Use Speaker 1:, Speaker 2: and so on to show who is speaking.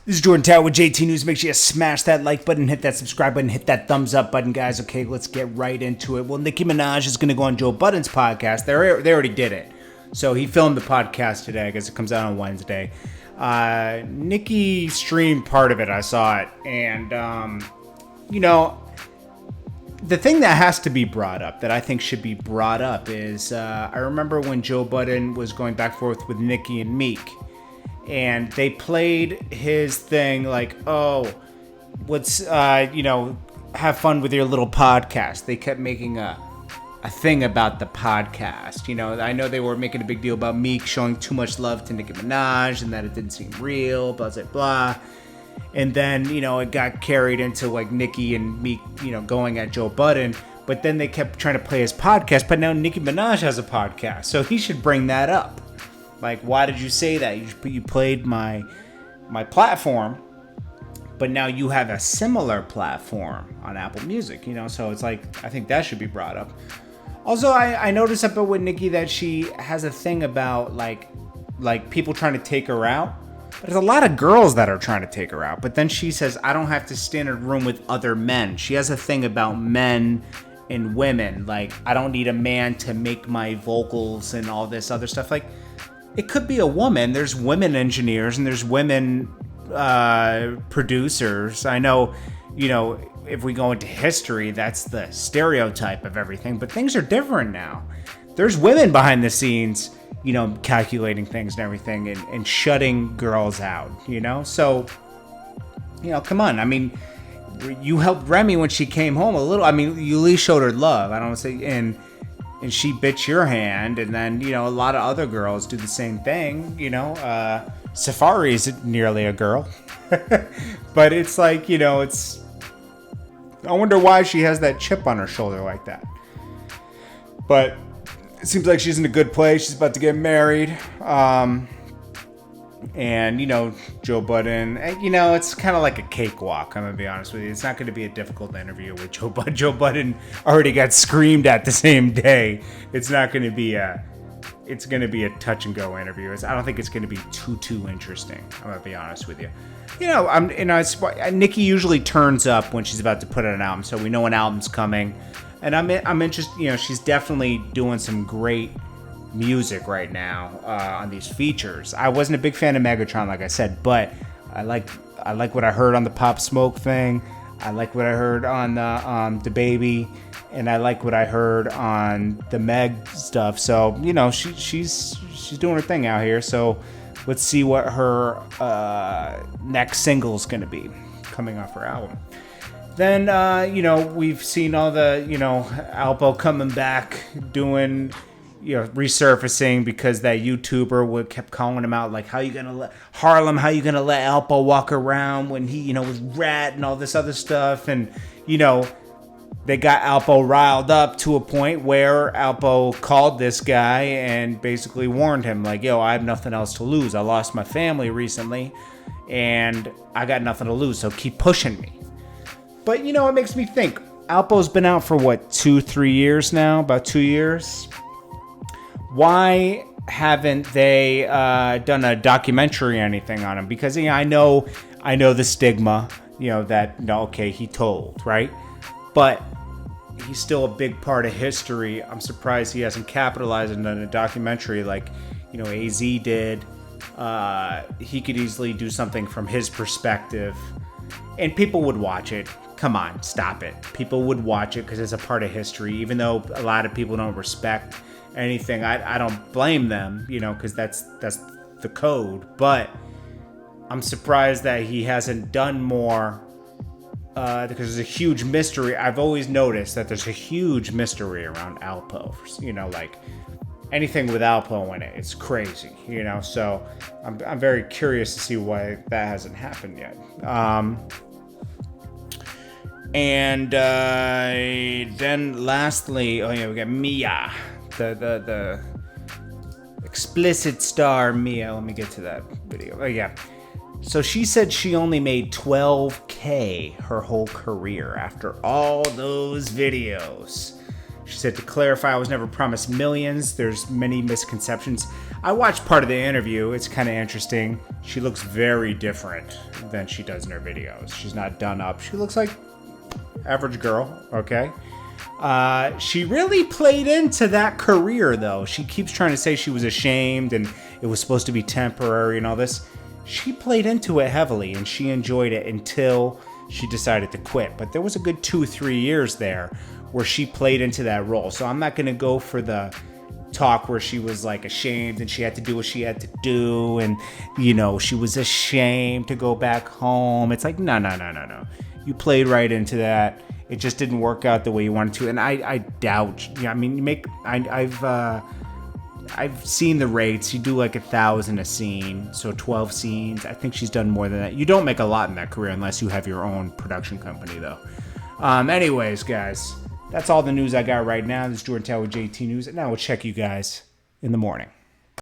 Speaker 1: This is Jordan Tower with JT News. Make sure you smash that like button, hit that subscribe button, hit that thumbs up button, guys. Okay, let's get right into it. Well, Nicki Minaj is going to go on Joe Budden's podcast. They already did it. So he filmed the podcast today. I guess it comes out on Wednesday. Nicki streamed part of it. I saw it. And, the thing that has to be brought up, that I think should be brought up is, I remember when Joe Budden was going back and forth with Nicki and Meek. And they played his thing like, oh, let's, have fun with your little podcast. They kept making a thing about the podcast. I know they were making a big deal about Meek showing too much love to Nicki Minaj and that it didn't seem real, blah, blah, blah. And then, it got carried into like Nicki and Meek, going at Joe Budden. But then they kept trying to play his podcast. But now Nicki Minaj has a podcast. So he should bring that up. Like, why did you say that? You played my platform, but now you have a similar platform on Apple Music, So it's like, I think that should be brought up. Also, I noticed up with Nicki that she has a thing about like people trying to take her out. But there's a lot of girls that are trying to take her out. But then she says, I don't have to stand in a room with other men. She has a thing about men and women. Like, I don't need a man to make my vocals and all this other stuff. Like, it could be a woman. There's women engineers and there's women producers. I know, if we go into history, that's the stereotype of everything. But things are different now. There's women behind the scenes, calculating things and everything and shutting girls out, So, come on. I mean, you helped Remy when she came home a little. I mean, you at least showed her love. I don't want to say... And she bit your hand, and then, a lot of other girls do the same thing, Safari isn't nearly a girl. But it's like, it's... I wonder why she has that chip on her shoulder like that. But it seems like she's in a good place. She's about to get married. And, Joe Budden, it's kind of like a cakewalk, I'm going to be honest with you. It's not going to be a difficult interview with Joe Budden. Joe Budden already got screamed at the same day. It's not going to be it's going to be a touch and go interview. I don't think it's going to be too interesting, I'm going to be honest with you. Nicki usually turns up when she's about to put out an album, so we know an album's coming. And I'm interested, she's definitely doing some great music right now on these features. I wasn't a big fan of Megatron, like I said, but I like what I heard on the Pop Smoke thing. I like what I heard on the Baby, and I like what I heard on the Meg stuff. So she's doing her thing out here. So let's see what her next single is going to be coming off her album. Then we've seen all the Alpo coming back doing resurfacing because that YouTuber kept calling him out, like, how you gonna let Alpo walk around when he, was rat and all this other stuff. And, they got Alpo riled up to a point where Alpo called this guy and basically warned him, like, yo, I have nothing else to lose. I lost my family recently and I got nothing to lose, so keep pushing me. But, it makes me think, Alpo's been out for what, 2-3 years now? About 2 years? Why haven't they done a documentary or anything on him? Because I know the stigma, that he told, right? But he's still a big part of history. I'm surprised he hasn't capitalized and done a documentary like azie did. He could easily do something from his perspective, and people would watch it. Come on, stop it. People would watch it because it's a part of history, even though a lot of people don't respect anything. I don't blame them, because that's the code. But I'm surprised that he hasn't done more, because there's a huge mystery. I've always noticed that there's a huge mystery around Alpo. Like anything with Alpo in it, it's crazy. So I'm very curious to see why that hasn't happened yet. And then lastly, we got Mia. The explicit star Mia. Let me get to that video. Oh yeah. So she said she only made $12,000 her whole career after all those videos. She said, to clarify, I was never promised millions. There's many misconceptions. I watched part of the interview. It's kind of interesting. She looks very different than she does in her videos. She's not done up. She looks like average girl, okay? She really played into that career, though. She keeps trying to say she was ashamed and it was supposed to be temporary and all this. She played into it heavily and she enjoyed it until she decided to quit. But there was a good 2-3 years there where she played into that role. So I'm not going to go for the talk where she was like ashamed and she had to do what she had to do and, you know, she was ashamed to go back home. It's like, no. You played right into that. It just didn't work out the way you wanted to. And I doubt, I mean, I've seen the rates. You do like 1,000 a scene, so 12 scenes. I think she's done more than that. You don't make a lot in that career unless you have your own production company, though. Anyways, guys, that's all the news I got right now. This is Jordan Tower with JT News, and I will check you guys in the morning.